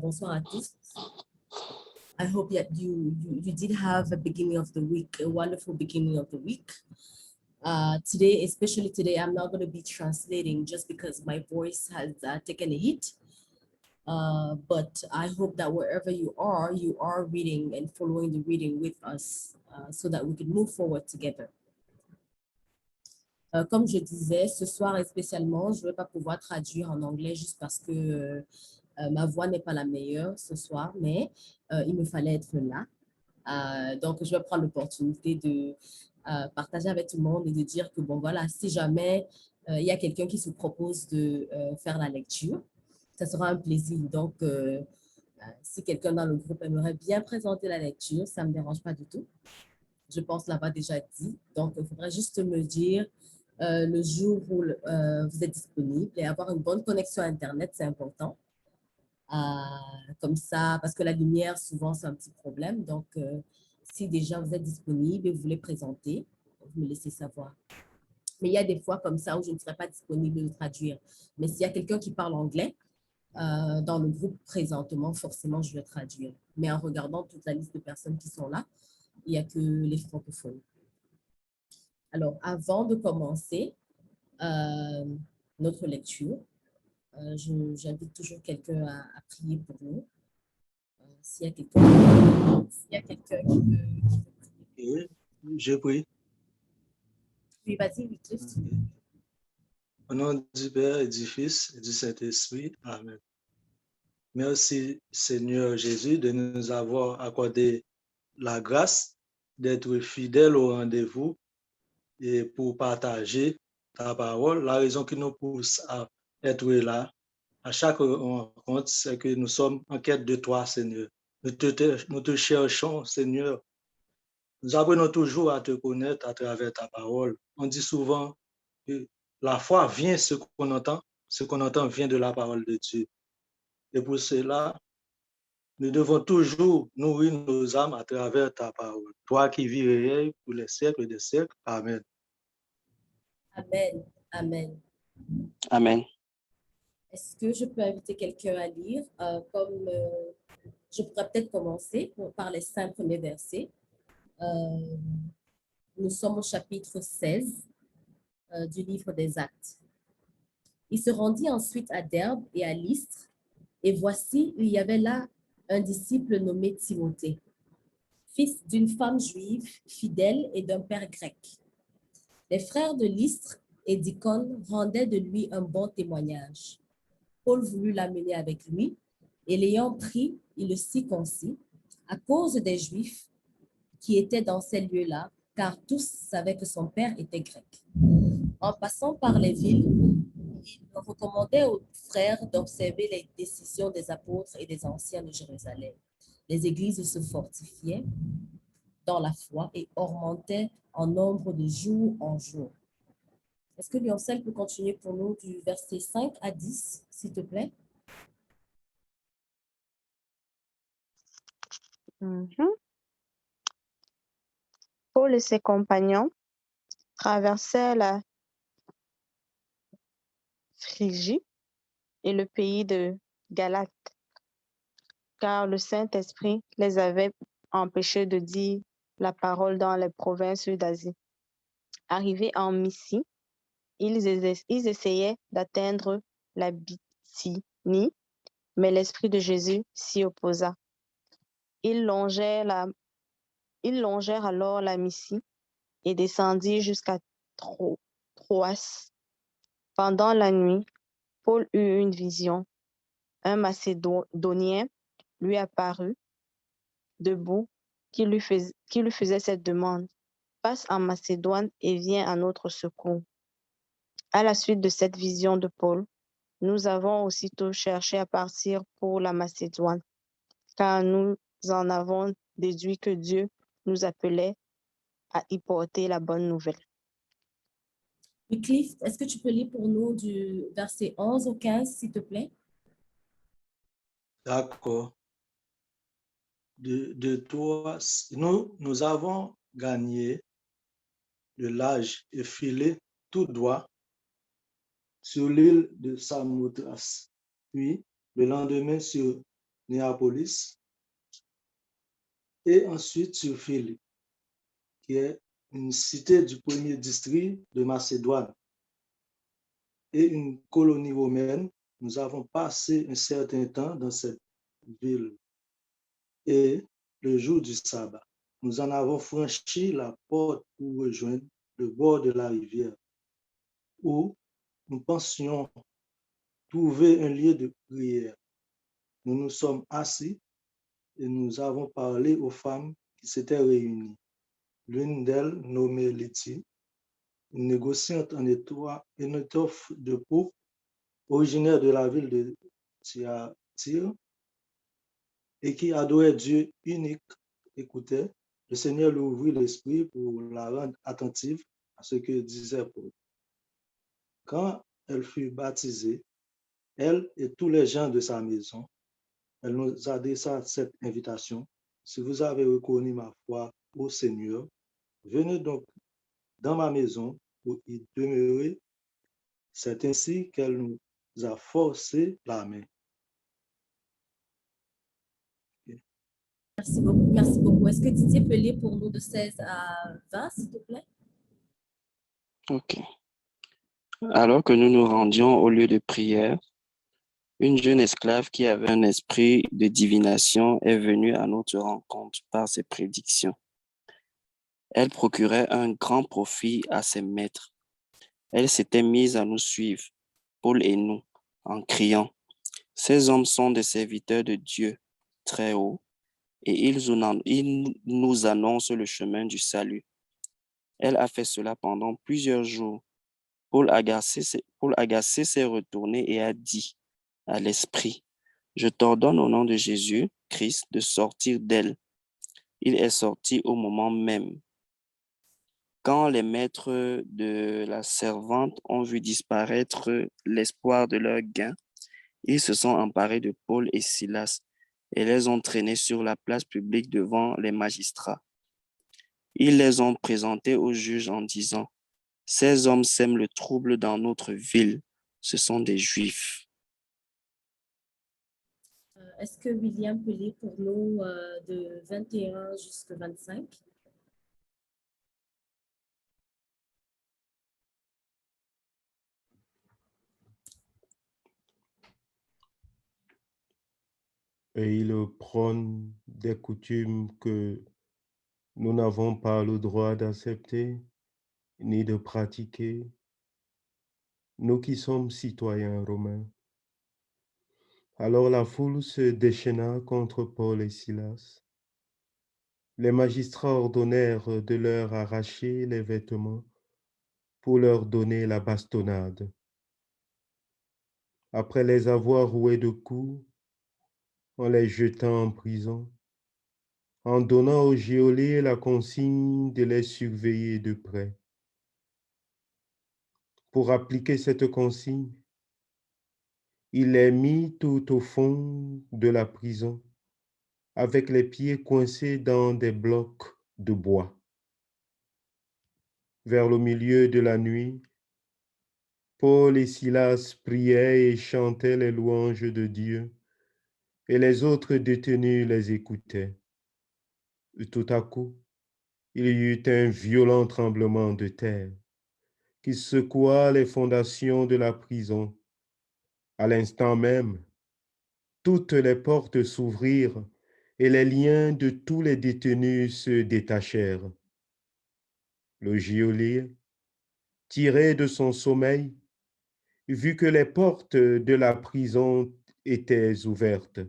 Bonsoir à tous. I hope that you did have a beginning of the week, a wonderful beginning of the week. Today, especially today, I'm not going to be translating just because my voice has taken a hit. But I hope that wherever you are reading and following the reading with us so that we can move forward together. Comme je disais, ce soir et spécialement, je ne vais pas pouvoir traduire en anglais juste parce que ma voix n'est pas la meilleure ce soir, mais il me fallait être là. Donc, je vais prendre l'opportunité de partager avec tout le monde et de dire que, bon, voilà, si jamais il y a quelqu'un qui se propose de faire la lecture, ça sera un plaisir. Donc, si quelqu'un dans le groupe aimerait bien présenter la lecture, ça ne me dérange pas du tout. Je pense l'avoir déjà dit. Donc, il faudrait juste me dire le jour où vous êtes disponible et avoir une bonne connexion Internet, c'est important. Comme ça, parce que la lumière, souvent, c'est un petit problème. Donc, si déjà vous êtes disponible et vous voulez présenter, vous me laissez savoir. Mais il y a des fois comme ça où je ne serai pas disponible de traduire. Mais s'il y a quelqu'un qui parle anglais dans le groupe présentement, forcément, je vais traduire. Mais en regardant toute la liste de personnes qui sont là, il n'y a que les francophones. Alors, avant de commencer notre lecture, j'invite toujours quelqu'un à prier pour nous. S'il y a quelqu'un qui veut prier. Oui, je prie. Oui, vas-y, Wycliffe. Au nom du Père et du Fils et du Saint-Esprit. Amen. Merci, Seigneur Jésus, de nous avoir accordé la grâce d'être fidèles au rendez-vous et pour partager ta parole. La raison qui nous pousse à être là à chaque rencontre, c'est que nous sommes en quête de toi, Seigneur. Nous te cherchons, Seigneur. Nous apprenons toujours à te connaître à travers ta parole. On dit souvent que la foi vient, ce qu'on entend vient de la parole de Dieu. Et pour cela, nous devons toujours nourrir nos âmes à travers ta parole. Toi qui vis réel pour les siècles des siècles. Amen. Amen. Amen. Amen. Est-ce que je peux inviter quelqu'un à lire je pourrais peut-être commencer par les 5 premiers versets. Nous sommes au chapitre 16 du livre des Actes. Il se rendit ensuite à Derbe et à Lystre, et voici, il y avait là un disciple nommé Timothée, fils d'une femme juive fidèle et d'un père grec. Les frères de Lystre et d'Icône rendaient de lui un bon témoignage. Paul voulut l'amener avec lui, et l'ayant pris, il le circoncit, à cause des Juifs qui étaient dans ces lieux-là, car tous savaient que son père était grec. En passant par les villes, il recommandait aux frères d'observer les décisions des apôtres et des anciens de Jérusalem. Les églises se fortifiaient dans la foi et augmentaient en nombre de jour en jour. Est-ce que Lioncel peut continuer pour nous du verset 5 à 10, s'il te plaît? Paul et ses compagnons traversèrent la Phrygie et le pays de Galate, car le Saint-Esprit les avait empêchés de dire la parole dans les provinces d'Asie. Arrivés en Mysie, ils essayaient d'atteindre la Bithynie, mais l'Esprit de Jésus s'y opposa. Ils longèrent alors la Mysie et descendirent jusqu'à Troas. Pendant la nuit, Paul eut une vision. Un Macédonien lui apparut, debout, qui lui faisait cette demande: passe en Macédoine et viens à notre secours. À la suite de cette vision de Paul, nous avons aussitôt cherché à partir pour la Macédoine, car nous en avons déduit que Dieu nous appelait à y porter la bonne nouvelle. Wycliffe, est-ce que tu peux lire pour nous du verset 11 au 15, s'il te plaît? D'accord. De toi, nous avons gagné le large et filé tout droit sur l'île de Samothrace. Puis, le lendemain, sur Néapolis, et ensuite sur Philippe, qui est une cité du premier district de Macédoine et une colonie romaine. Nous avons passé un certain temps dans cette ville. Et le jour du sabbat, nous en avons franchi la porte pour rejoindre le bord de la rivière, où nous pensions trouver un lieu de prière. Nous nous sommes assis et nous avons parlé aux femmes qui s'étaient réunies. L'une d'elles, nommée Letty, une négociante en étoffe de pourpre, originaire de la ville de Thyatire, et qui adorait Dieu unique, écoutait. Le Seigneur lui ouvrit l'esprit pour la rendre attentive à ce que disait Paul. Quand elle fut baptisée, elle et tous les gens de sa maison, elle nous adressa cette invitation. Si vous avez reconnu ma foi au Seigneur, venez donc dans ma maison pour y demeurer. C'est ainsi qu'elle nous a forcé la main. Merci beaucoup. Merci beaucoup. Est-ce que Didier peut lire pour nous de 16 à 20, s'il te plaît? Ok. Alors que nous nous rendions au lieu de prière, une jeune esclave qui avait un esprit de divination est venue à notre rencontre par ses prédictions. Elle procurait un grand profit à ses maîtres. Elle s'était mise à nous suivre, Paul et nous, en criant, « Ces hommes sont des serviteurs de Dieu très haut, et ils nous annoncent le chemin du salut. » Elle a fait cela pendant plusieurs jours. Paul agacé s'est retourné et a dit à l'esprit, « Je t'ordonne au nom de Jésus Christ de sortir d'elle. » Il est sorti au moment même. Quand les maîtres de la servante ont vu disparaître l'espoir de leur gain, ils se sont emparés de Paul et Silas et les ont traînés sur la place publique devant les magistrats. Ils les ont présentés aux juges en disant, « Ces hommes sèment le trouble dans notre ville. Ce sont des Juifs. » Est-ce que William peut lire pour nous de 21 jusqu'à 25? Et il prône des coutumes que nous n'avons pas le droit d'accepter ni de pratiquer, nous qui sommes citoyens romains. Alors la foule se déchaîna contre Paul et Silas. Les magistrats ordonnèrent de leur arracher les vêtements pour leur donner la bastonnade. Après les avoir roués de coups, en les jetant en prison, en donnant aux geôliers la consigne de les surveiller de près. Pour appliquer cette consigne, il les mit tout au fond de la prison, avec les pieds coincés dans des blocs de bois. Vers le milieu de la nuit, Paul et Silas priaient et chantaient les louanges de Dieu, et les autres détenus les écoutaient. Et tout à coup, il y eut un violent tremblement de terre qui secoua les fondations de la prison. À l'instant même, toutes les portes s'ouvrirent et les liens de tous les détenus se détachèrent. Le geôlier, tiré de son sommeil, vit que les portes de la prison étaient ouvertes.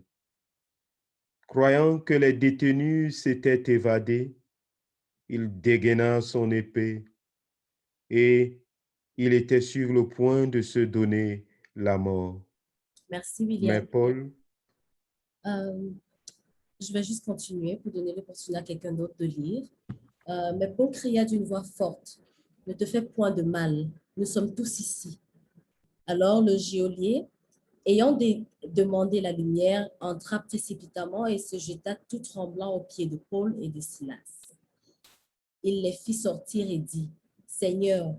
Croyant que les détenus s'étaient évadés, il dégaina son épée et il était sur le point de se donner la mort. Merci, Mais William. Paul, Je vais juste continuer pour donner l'opportunité à quelqu'un d'autre de lire. Mais Paul cria d'une voix forte, « Ne te fais point de mal, nous sommes tous ici. » Alors le geôlier, ayant demandé la lumière, entra précipitamment et se jeta tout tremblant aux pieds de Paul et de Silas. Il les fit sortir et dit, « Seigneur,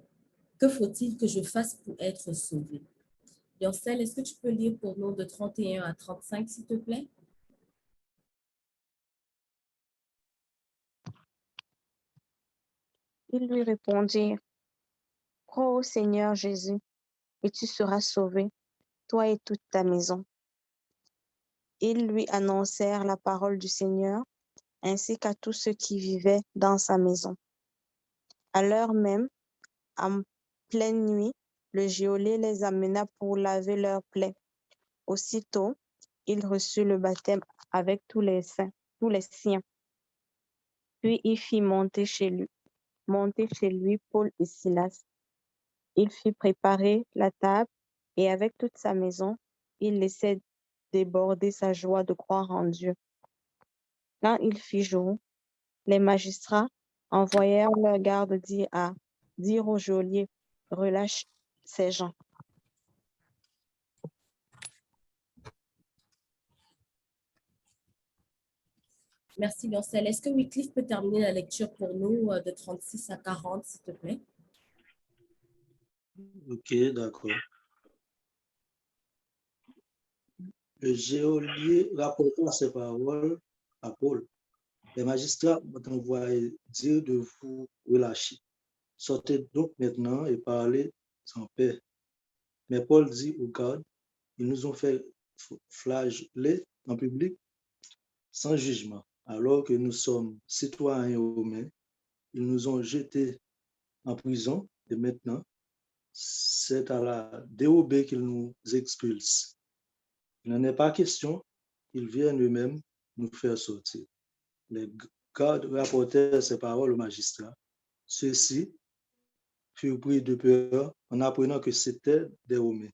que faut-il que je fasse pour être sauvé? » Yancel, est-ce que tu peux lire pour nous de 31 à 35, s'il te plaît? Ils lui répondirent, crois au Seigneur Jésus, et tu seras sauvé, toi et toute ta maison. Ils lui annoncèrent la parole du Seigneur, ainsi qu'à tous ceux qui vivaient dans sa maison. À l'heure même, en pleine nuit, le geôlier les amena pour laver leurs plaies. Aussitôt, il reçut le baptême avec tous les siens. Puis il fit monter chez lui Paul et Silas. Il fit préparer la table et avec toute sa maison, il laissait déborder sa joie de croire en Dieu. Quand il fit jour, les magistrats envoyèrent leur garde dire au geôlier, relâche ces gens. Merci, Lioncel. Est-ce que Wycliffe peut terminer la lecture pour nous de 36 à 40, s'il te plaît? Ok, d'accord. Le geôlier rapporta ces paroles à Paul. Les magistrats m'ont envoyé dire de vous relâcher. Sortez donc maintenant et parlez sans paix. Mais Paul dit aux gardes, ils nous ont fait flageller en public sans jugement, alors que nous sommes citoyens romains. Ils nous ont jetés en prison et maintenant, c'est à la dérobée qu'ils nous expulsent. Il n'en est pas question, ils viennent eux-mêmes nous faire sortir. Les gardes rapportèrent ces paroles aux magistrats. Ceux-ci furent pris de peur en apprenant que c'étaient des Romains.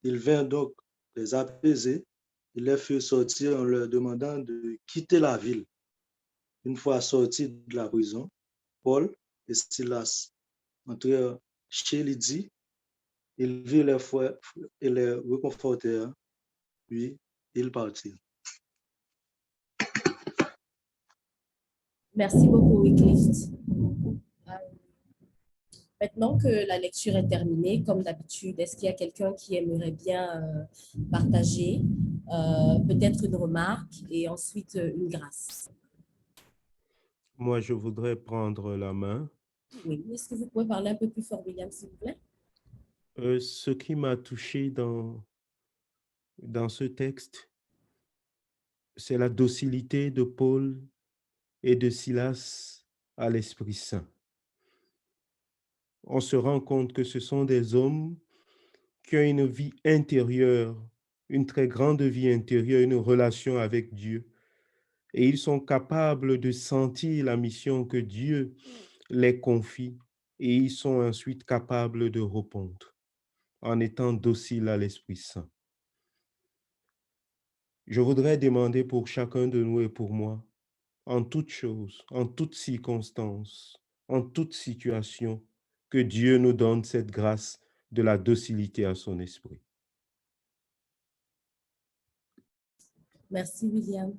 Ils vinrent donc les apaiser. Ils les firent sortir en leur demandant de quitter la ville. Une fois sortis de la prison, Paul et Silas entrèrent chez Lydie. Ils virent les frères et les réconfortèrent, puis ils partirent. Merci beaucoup, Wycliffe. Maintenant que la lecture est terminée, comme d'habitude, est-ce qu'il y a quelqu'un qui aimerait bien partager peut-être une remarque et ensuite une grâce? Moi, je voudrais prendre la main. Oui, est-ce que vous pouvez parler un peu plus fort, William, s'il vous plaît? Ce qui m'a touché dans ce texte, c'est la docilité de Paul et de Silas à l'Esprit Saint. On se rend compte que ce sont des hommes qui ont une vie intérieure, une très grande vie intérieure, une relation avec Dieu. Et ils sont capables de sentir la mission que Dieu les confie et ils sont ensuite capables de répondre en étant dociles à l'Esprit Saint. Je voudrais demander pour chacun de nous et pour moi, en toute chose, en toute circonstance, en toute situation, que Dieu nous donne cette grâce de la docilité à son esprit. Merci, William.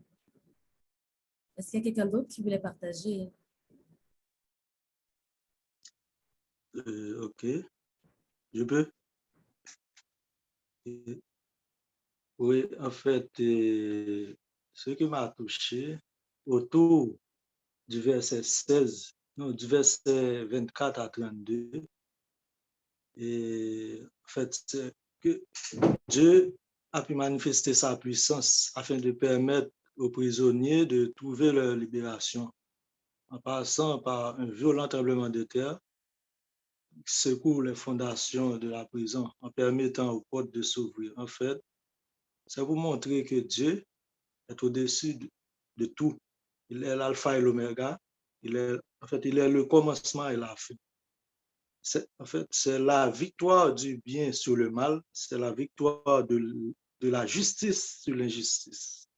Est-ce qu'il y a quelqu'un d'autre qui voulait partager? Ok, je peux? Oui, en fait, ce qui m'a touché autour du verset 16, non, du verset 24 à 32, et en fait, c'est que Dieu a pu manifester sa puissance afin de permettre aux prisonniers de trouver leur libération en passant par un violent tremblement de terre qui secoue les fondations de la prison en permettant aux portes de s'ouvrir. En fait, c'est pour montrer que Dieu est au-dessus de tout. Il est l'alpha et l'oméga. Il est le commencement et la fin. En fait, c'est la victoire du bien sur le mal. C'est la victoire de la justice sur l'injustice.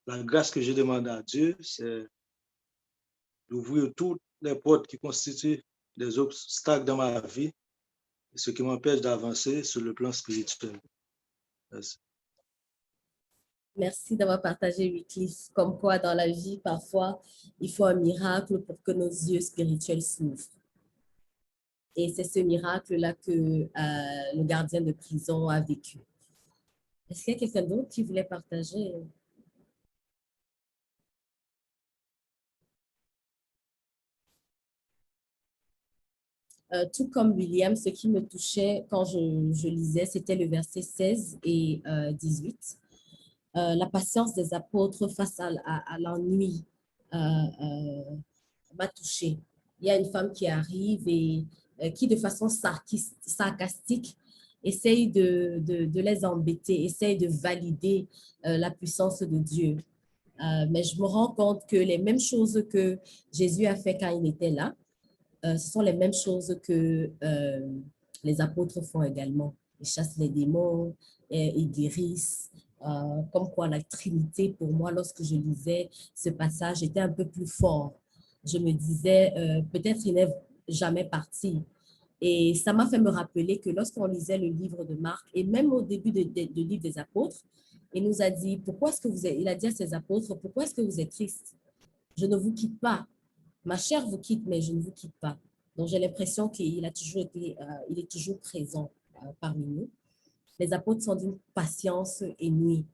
La grâce que je demande à Dieu, c'est d'ouvrir toutes les portes qui constituent des obstacles dans ma vie, ce qui m'empêche d'avancer sur le plan spirituel. Merci. Merci d'avoir partagé, Wycliffe. Comme quoi, dans la vie, parfois, il faut un miracle pour que nos yeux spirituels s'ouvrent. Et c'est ce miracle-là que le gardien de prison a vécu. Est-ce qu'il y a quelqu'un d'autre qui voulait partager? Tout comme William, ce qui me touchait quand je lisais, c'était le verset 16 et 18. La patience des apôtres face à l'ennui m'a touchée. Il y a une femme qui arrive et qui, de façon sarcastique, essaye de les embêter, essaye de valider la puissance de Dieu. Mais je me rends compte que les mêmes choses que Jésus a fait quand il était là, ce sont les mêmes choses que les apôtres font également. Ils chassent les démons, ils guérissent. Comme quoi la Trinité, pour moi, lorsque je lisais ce passage, était un peu plus fort. Je me disais, peut-être il n'est jamais parti. Et ça m'a fait me rappeler que lorsqu'on lisait le livre de Marc, et même au début du livre des apôtres, il nous a dit, pourquoi est-ce que vous êtes, il a dit à ses apôtres, pourquoi est-ce que vous êtes tristes? Je ne vous quitte pas. Ma chair vous quitte, mais je ne vous quitte pas. Donc, j'ai l'impression qu'il a toujours été, il est toujours présent parmi nous. Les apôtres sont d'une patience inouïe.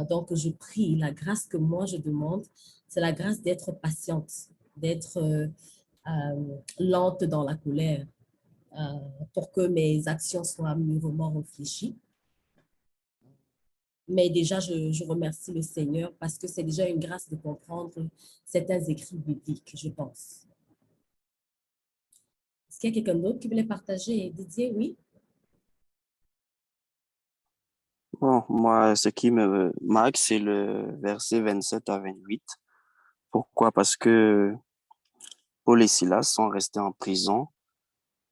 Donc, je prie, la grâce que moi je demande, c'est la grâce d'être patiente, d'être lente dans la colère, pour que mes actions soient mûrement réfléchies. Mais déjà, je remercie le Seigneur parce que c'est déjà une grâce de comprendre certains écrits bibliques, je pense. Est-ce qu'il y a quelqu'un d'autre qui voulait partager? Didier, oui? Bon, moi, ce qui me marque, c'est le verset 27 à 28. Pourquoi? Parce que Paul et Silas sont restés en prison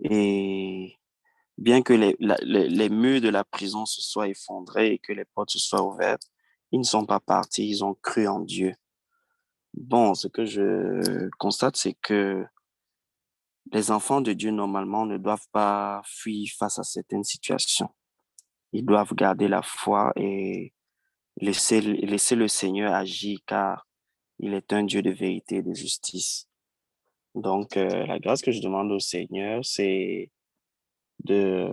et bien que les murs de la prison se soient effondrés et que les portes se soient ouvertes, ils ne sont pas partis, ils ont cru en Dieu. Bon, ce que je constate, c'est que les enfants de Dieu, normalement, ne doivent pas fuir face à certaines situations. Ils doivent garder la foi et laisser le Seigneur agir, car il est un Dieu de vérité et de justice. Donc, la grâce que je demande au Seigneur, c'est de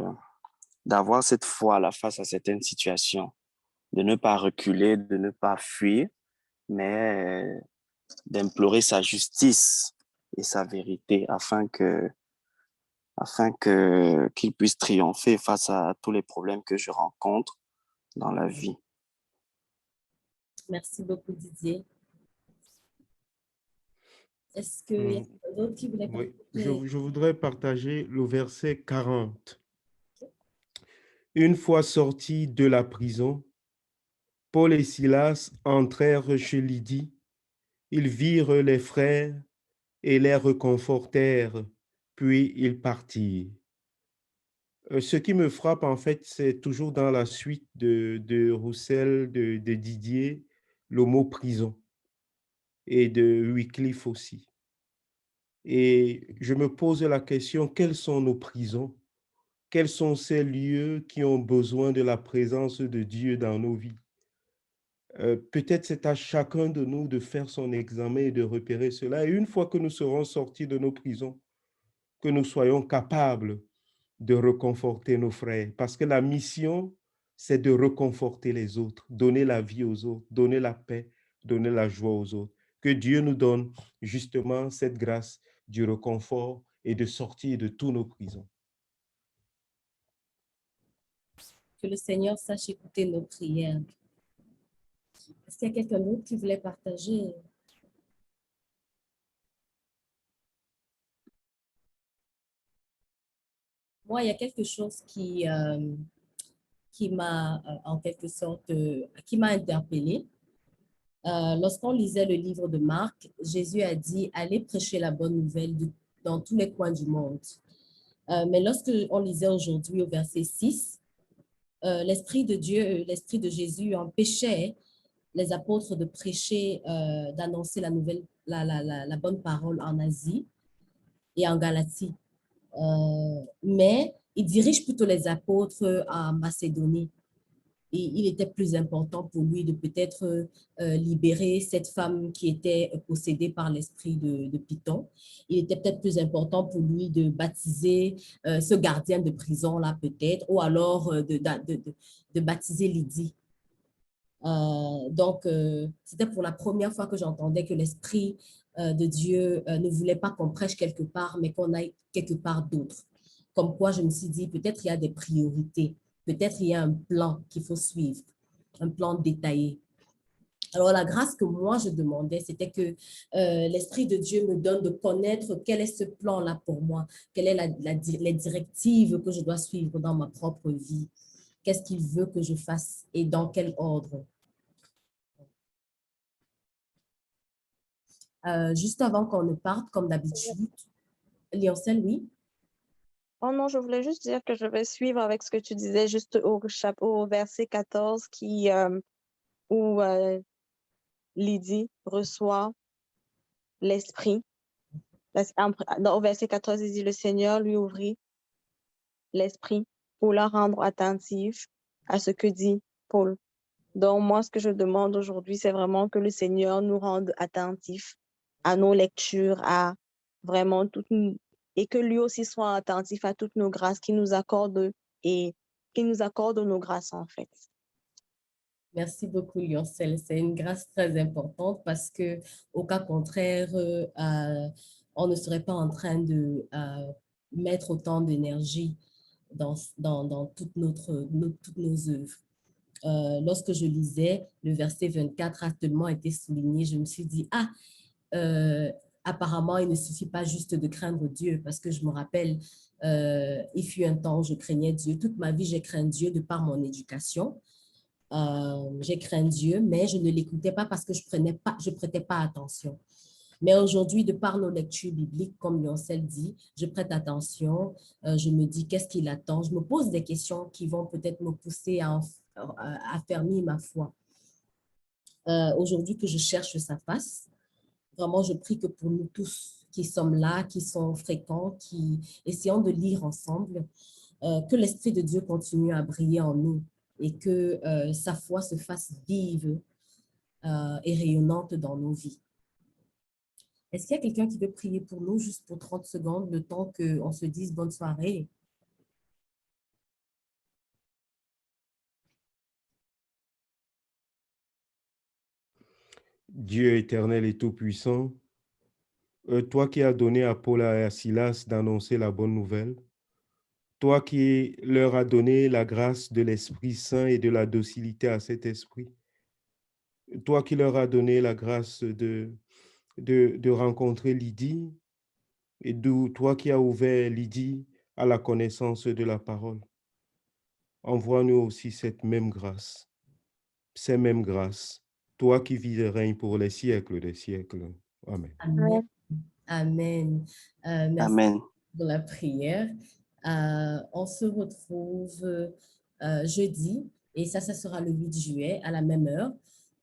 d'avoir cette foi là face à certaines situations, de ne pas reculer, de ne pas fuir, mais d'implorer sa justice et sa vérité afin que qu'il puisse triompher face à tous les problèmes que je rencontre dans la vie. Merci beaucoup, Didier. Est-ce qu'il y a quelqu'un d'autre qui voulait Oui, partager? je voudrais partager le verset 40. Une fois sortis de la prison, Paul et Silas entrèrent chez Lydie. Ils virent les frères et les réconfortèrent, puis ils partirent. Ce qui me frappe, en fait, c'est toujours dans la suite de Roussel, de Didier, le mot prison et de Wycliffe aussi. Et je me pose la question, quelles sont nos prisons? Quels sont ces lieux qui ont besoin de la présence de Dieu dans nos vies? Peut-être c'est à chacun de nous de faire son examen et de repérer cela. Et une fois que nous serons sortis de nos prisons, que nous soyons capables de réconforter nos frères. Parce que la mission, c'est de réconforter les autres, donner la vie aux autres, donner la paix, donner la joie aux autres. Que Dieu nous donne justement cette grâce du réconfort et de sortir de tous nos prisons. Que le Seigneur sache écouter nos prières. Est-ce qu'il y a quelqu'un d'autre qui voulait partager? Moi, il y a quelque chose qui m'a, en quelque sorte, qui m'a interpellée. Lorsqu'on lisait le livre de Marc, Jésus a dit, allez prêcher la bonne nouvelle dans tous les coins du monde. Mais lorsque on lisait aujourd'hui au verset 6, l'Esprit de Dieu, l'Esprit de Jésus empêchait les apôtres de prêcher, d'annoncer la bonne parole en Asie et en Galatie. Mais il dirige plutôt les apôtres en Macédonie. Et il était plus important pour lui de peut-être libérer cette femme qui était possédée par l'esprit de Python. Il était peut-être plus important pour lui de baptiser ce gardien de prison-là peut-être, ou alors de baptiser Lydie. C'était pour la première fois que j'entendais que l'Esprit de Dieu ne voulait pas qu'on prêche quelque part, mais qu'on aille quelque part d'autre. Comme quoi, je me suis dit, peut-être il y a des priorités, peut-être il y a un plan qu'il faut suivre, un plan détaillé. Alors, la grâce que moi, je demandais, c'était que l'Esprit de Dieu me donne de connaître quel est ce plan-là pour moi, quelles sont les directives que je dois suivre dans ma propre vie, qu'est-ce qu'il veut que je fasse et dans quel ordre. Juste avant qu'on ne parte, comme d'habitude, Lioncel, oui? Oh non, je voulais juste dire que je vais suivre avec ce que tu disais juste au verset 14 où Lydie reçoit l'Esprit. Au verset 14, il dit, le Seigneur lui ouvrit l'Esprit pour la rendre attentive à ce que dit Paul. Donc, moi, ce que je demande aujourd'hui, c'est vraiment que le Seigneur nous rende attentifs à nos lectures, à vraiment et que lui aussi soit attentif à toutes nos grâces qu'il nous accorde et qu'il nous accorde nos grâces, en fait. Merci beaucoup, Lioncel. C'est une grâce très importante parce que, au cas contraire, on ne serait pas en train de mettre autant d'énergie dans toutes nos œuvres. Lorsque je lisais, le verset 24 a tellement été souligné, je me suis dit, apparemment, il ne suffit pas juste de craindre Dieu, parce que je me rappelle, il fut un temps où je craignais Dieu. Toute ma vie, j'ai craint Dieu de par mon éducation. J'ai craint Dieu, mais je ne l'écoutais pas parce que je prêtais pas attention. Mais aujourd'hui, de par nos lectures bibliques, comme Lioncel dit, je prête attention, je me dis qu'est-ce qu'il attend, je me pose des questions qui vont peut-être me pousser à affermir ma foi. Aujourd'hui que je cherche sa face, vraiment, je prie que pour nous tous qui sommes là, qui sont fréquents, qui essayons de lire ensemble, que l'Esprit de Dieu continue à briller en nous et que sa foi se fasse vive et rayonnante dans nos vies. Est-ce qu'il y a quelqu'un qui veut prier pour nous, juste pour 30 secondes, le temps qu'on se dise bonne soirée? Dieu éternel et tout-puissant, toi qui as donné à Paul et à Silas d'annoncer la bonne nouvelle, toi qui leur as donné la grâce de l'Esprit Saint et de la docilité à cet esprit, toi qui leur as donné la grâce de rencontrer Lydie, et toi qui as ouvert Lydie à la connaissance de la parole, envoie-nous aussi cette même grâce, ces mêmes grâces, toi qui vis et règnes pour les siècles des siècles. Amen. Amen. Amen. Merci Amen. pour la prière. On se retrouve jeudi, et ça sera le 8 juillet à la même heure.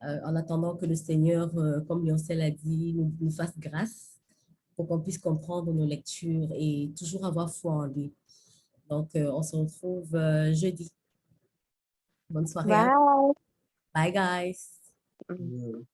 En attendant que le Seigneur, comme Lioncel a dit, nous fasse grâce pour qu'on puisse comprendre nos lectures et toujours avoir foi en lui. Donc, on se retrouve jeudi. Bonne soirée. Bye. Bye, guys. Bye.